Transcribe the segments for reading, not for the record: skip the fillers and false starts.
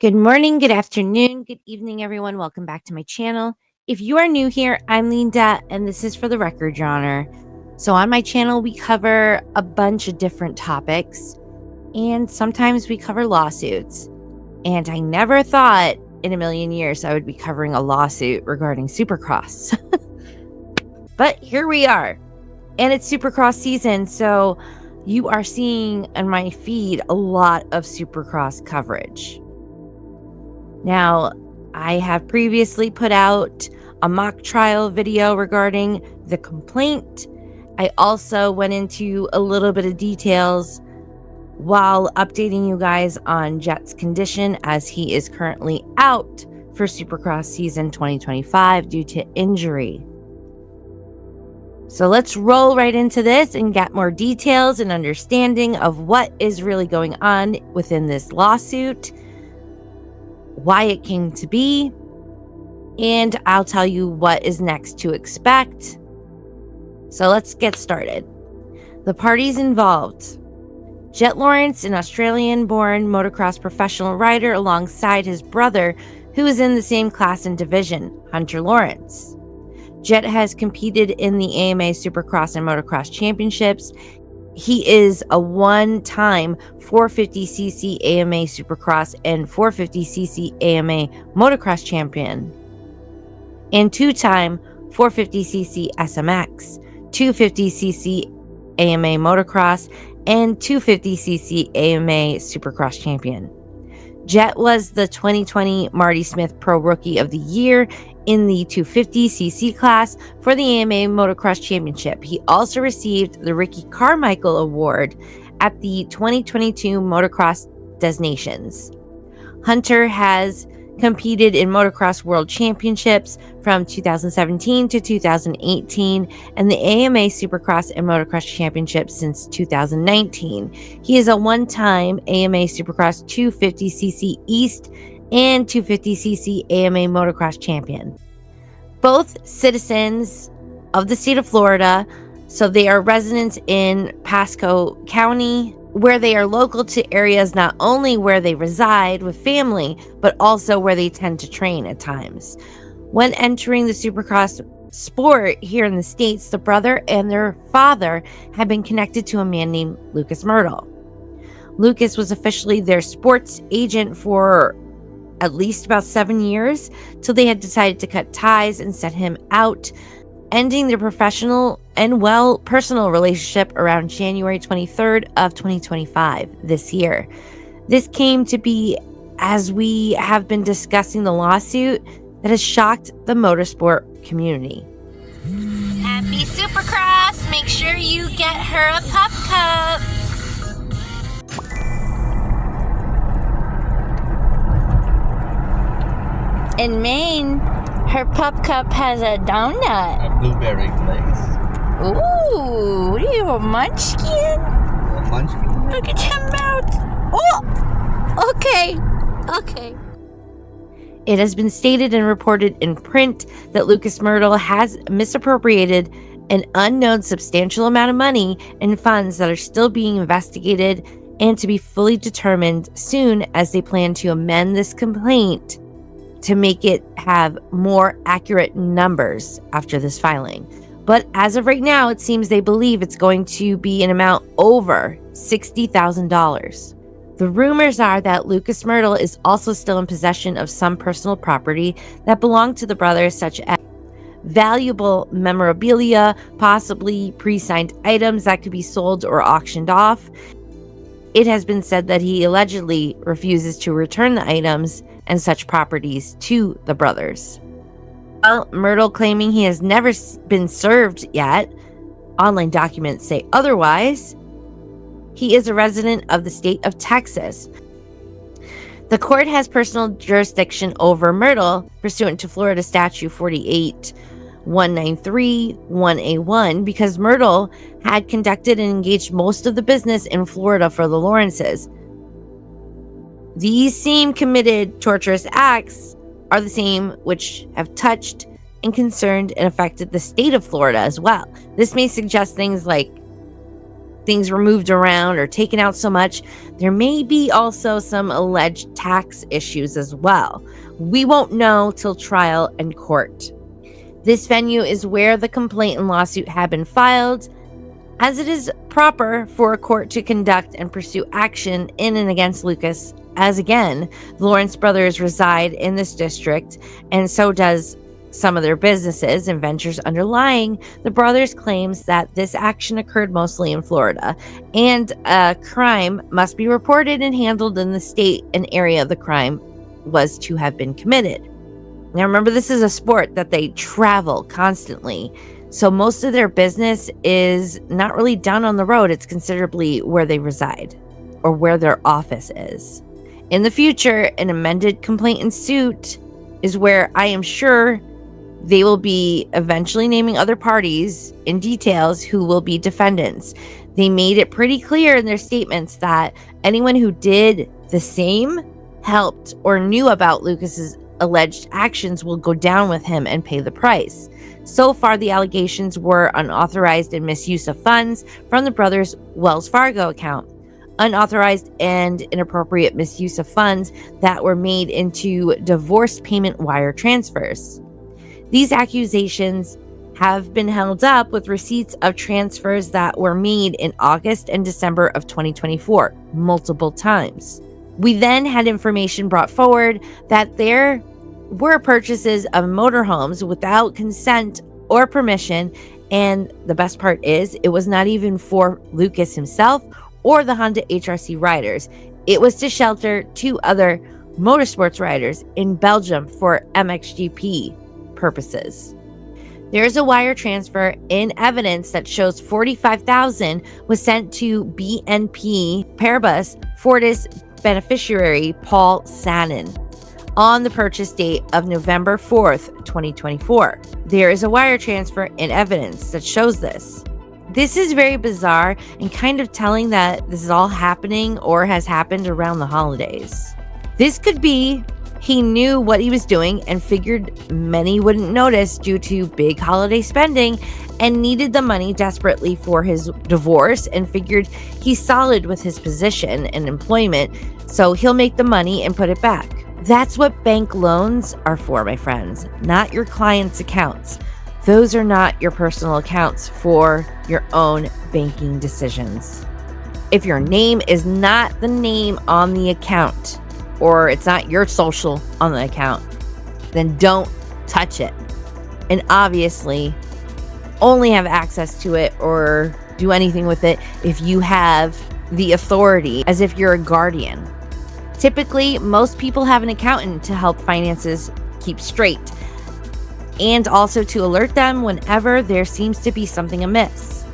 Good morning, good afternoon, good evening, everyone. Welcome back to my channel. If you are new here, I'm Leenda, and this is for the record, Your Honor. So on my channel, we cover a bunch of different topics, and sometimes we cover lawsuits. And I never thought in a million years I would be covering a lawsuit regarding Supercross. But here we are, and it's Supercross season, so you are seeing on my feed a lot of Supercross coverage. Now, I have previously put out a mock trial video regarding the complaint. I also went into a little bit of details while updating you guys on Jett's condition, as he is currently out for Supercross season 2025 due to injury. So let's roll right into this and get more details and understanding of what is really going on within this lawsuit, why it came to be, and I'll tell you what is next to expect. So let's get started. The parties involved: Jett Lawrence, an Australian-born motocross professional rider, alongside his brother, who is in the same class and division, Hunter Lawrence. Jett has competed in the AMA Supercross and Motocross Championships. He is a one-time 450cc AMA Supercross and 450cc AMA Motocross champion, and two-time 450cc SMX, 250cc AMA Motocross, and 250cc AMA Supercross champion. Jett was the 2020 Marty Smith Pro Rookie of the Year in the 250cc class for the AMA Motocross Championship. He also received the Ricky Carmichael Award at the 2022 Motocross Des Nations. Hunter has competed in Motocross World Championships from 2017 to 2018 and the AMA Supercross and Motocross Championships since 2019. He is a one-time AMA Supercross 250cc East and 250cc AMA Motocross champion. Both citizens of the state of Florida, so they are residents in Pasco County, where they are local to areas not only where they reside with family, but also where they tend to train at times. When entering the Supercross sport here in the States, the brother and their father had been connected to a man named Lucas Mirtl. Lucas was officially their sports agent for at least about 7 years, till they had decided to cut ties and set him out, ending their professional and personal relationship around January 23rd of 2025 this year. This came to be as we have been discussing the lawsuit that has shocked the motorsport community. Happy Supercross! Make sure you get her a pup cup! In Maine, her pup cup has a donut. A blueberry glaze. Ooh, what are you, a munchkin? A munchkin. Look at him mouth. Oh, okay. It has been stated and reported in print that Lucas Mirtl has misappropriated an unknown substantial amount of money and funds that are still being investigated and to be fully determined soon, as they plan to amend this complaint to make it have more accurate numbers after this filing. But as of right now, it seems they believe it's going to be an amount over $60,000. The rumors are that Lucas Mirtl is also still in possession of some personal property that belonged to the brothers, such as valuable memorabilia, possibly pre-signed items that could be sold or auctioned off. It has been said that he allegedly refuses to return the items and such properties to the brothers. Well, Mirtl claiming he has never been served yet. Online documents say otherwise. He is a resident of the state of Texas. The court has personal jurisdiction over Mirtl pursuant to Florida Statute 48193(1)(a)(1) because Mirtl had conducted and engaged most of the business in Florida for the Lawrences. These same committed torturous acts are the same which have touched and concerned and affected the state of Florida as well. This may suggest things like things were moved around or taken out so much, there may be also some alleged tax issues as well. We won't know till trial and court. This venue is where the complaint and lawsuit have been filed, as it is proper for a court to conduct and pursue action in and against Lucas, as again, the Lawrence brothers reside in this district, and so does some of their businesses and ventures underlying the brothers' claims that this action occurred mostly in Florida, and a crime must be reported and handled in the state and area the crime was to have been committed. Now remember, this is a sport that they travel constantly, so most of their business is not really done on the road. It's considerably where they reside or where their office is. In the future, an amended complaint and suit is where I am sure they will be eventually naming other parties in details who will be defendants. They made it pretty clear in their statements that anyone who did the same, helped, or knew about Lucas's alleged actions will go down with him and pay the price. So far, the allegations were unauthorized and misuse of funds from the brothers' Wells Fargo account, unauthorized and inappropriate misuse of funds that were made into divorce payment wire transfers. These accusations have been held up with receipts of transfers that were made in August and December of 2024, multiple times. We then had information brought forward that there were purchases of motorhomes without consent or permission, and the best part is it was not even for Lucas himself or the Honda HRC riders. It was to shelter 2 other motorsports riders in Belgium for MXGP purposes. There is a wire transfer in evidence that shows $45,000 was sent to BNP Paribas Fortis beneficiary Paul Sannon on the purchase date of November 4th, 2024. There is a wire transfer in evidence that shows this. This is very bizarre and kind of telling that this is all happening or has happened around the holidays. This could be he knew what he was doing and figured many wouldn't notice due to big holiday spending and needed the money desperately for his divorce and figured he's solid with his position and employment, so he'll make the money and put it back. That's what bank loans are for, my friends, not your clients' accounts. Those are not your personal accounts for your own banking decisions. If your name is not the name on the account, or it's not your social on the account, then don't touch it. And obviously, only have access to it or do anything with it if you have the authority, as if you're a guardian. Typically, most people have an accountant to help finances keep straight, and also to alert them whenever there seems to be something amiss.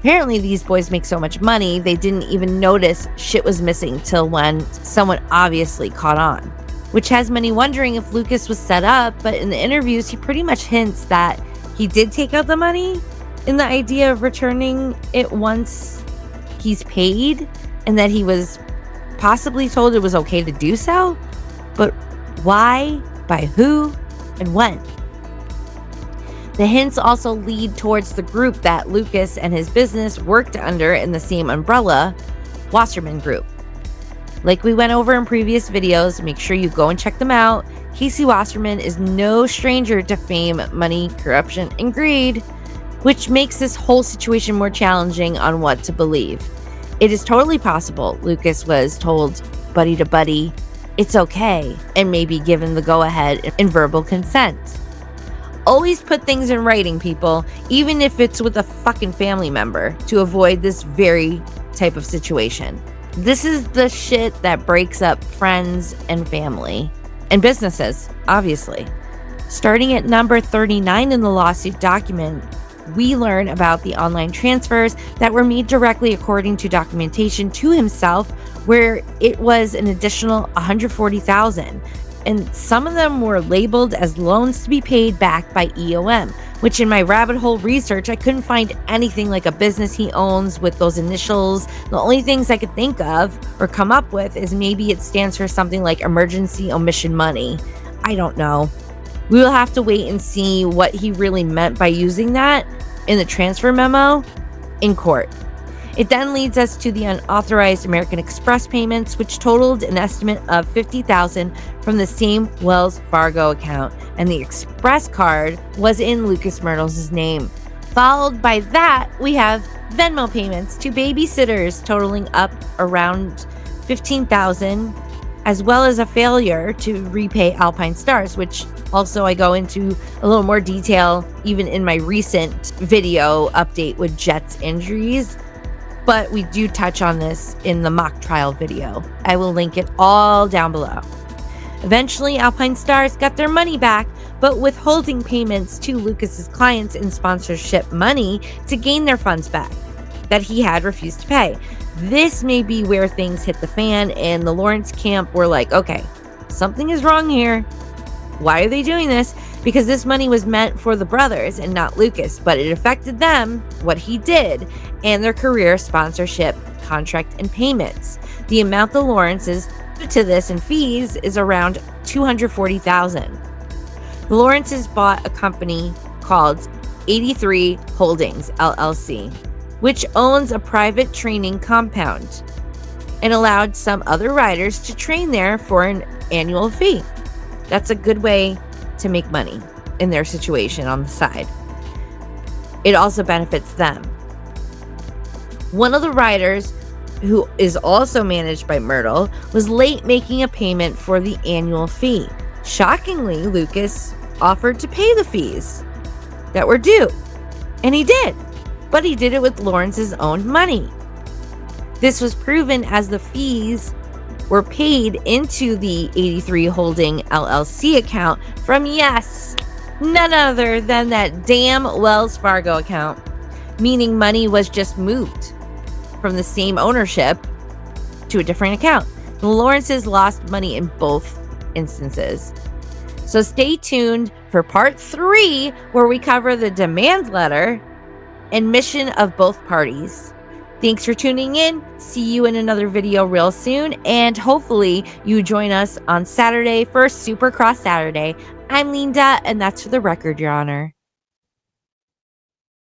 Apparently, these boys make so much money, they didn't even notice shit was missing till when someone obviously caught on. Which has many wondering if Lucas was set up, but in the interviews, he pretty much hints that he did take out the money in the idea of returning it once he's paid, and that he was possibly told it was okay to do so. But why, by who, and when? The hints also lead towards the group that Lucas and his business worked under in the same umbrella, Wasserman Group. Like we went over in previous videos, make sure you go and check them out. Casey Wasserman is no stranger to fame, money, corruption, and greed, which makes this whole situation more challenging on what to believe. It is totally possible Lucas was told buddy to buddy, it's okay, and maybe given the go-ahead in verbal consent. Always put things in writing, people, even if it's with a fucking family member, to avoid this very type of situation. This is the shit that breaks up friends and family and businesses, obviously. Starting at number 39 in the lawsuit document, we learn about the online transfers that were made directly according to documentation to himself, where it was an additional $140,000. And some of them were labeled as loans to be paid back by EOM, which in my rabbit hole research, I couldn't find anything like a business he owns with those initials. The only things I could think of or come up with is maybe it stands for something like emergency omission money. I don't know. We will have to wait and see what he really meant by using that in the transfer memo in court. It then leads us to the unauthorized American Express payments, which totaled an estimate of $50,000 from the same Wells Fargo account, and the Express card was in Lucas Mirtl's name. Followed by that, we have Venmo payments to babysitters totaling up around $15,000, as well as a failure to repay Alpine Stars, which also I go into a little more detail even in my recent video update with Jett's injuries. But we do touch on this in the mock trial video. I will link it all down below. Eventually, Alpine Stars got their money back, but withholding payments to Lucas's clients in sponsorship money to gain their funds back that he had refused to pay. This may be where things hit the fan, and the Lawrence camp were like, okay, something is wrong here. Why are they doing this? Because this money was meant for the brothers and not Lucas, but it affected them, what he did, and their career, sponsorship, contract, and payments. The amount the Lawrences due to this in fees is around $240,000. The Lawrences bought a company called 83 Holdings, LLC, which owns a private training compound and allowed some other riders to train there for an annual fee. That's a good way to make money in their situation on the side. It also benefits them. One of the riders, who is also managed by Mirtl, was late making a payment for the annual fee. Shockingly, Lucas offered to pay the fees that were due, and he did, but he did it with Lawrence's own money. This was proven as the fees were paid into the 83 Holding LLC account from, yes, none other than that damn Wells Fargo account, meaning money was just moved from the same ownership to a different account. The Lawrences lost money in both instances. So stay tuned for part 3, where we cover the demand letter and mission of both parties. Thanks for tuning in. See you in another video real soon, and hopefully you join us on Saturday for Supercross Saturday. I'm Leenda, and that's for the record, Your Honor.